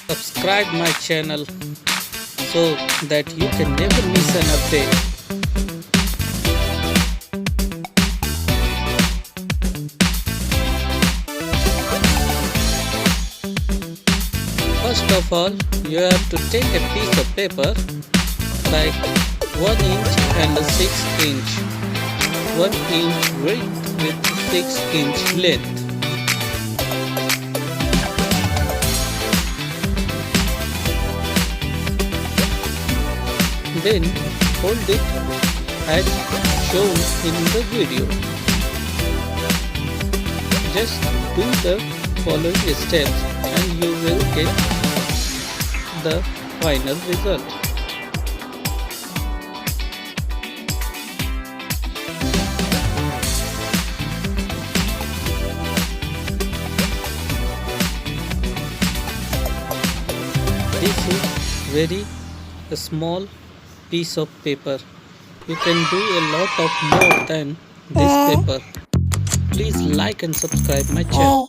Subscribe my channel so that you can never miss an update. First of all, you have to take a piece of paper like 1 inch and a 6 inch, 1 inch width with 6 inch length. Then hold it as shown in the video. Just do the following steps and you will get the final result. This is very small piece of paper. You can do a lot of more than this paper. Please like and subscribe my channel.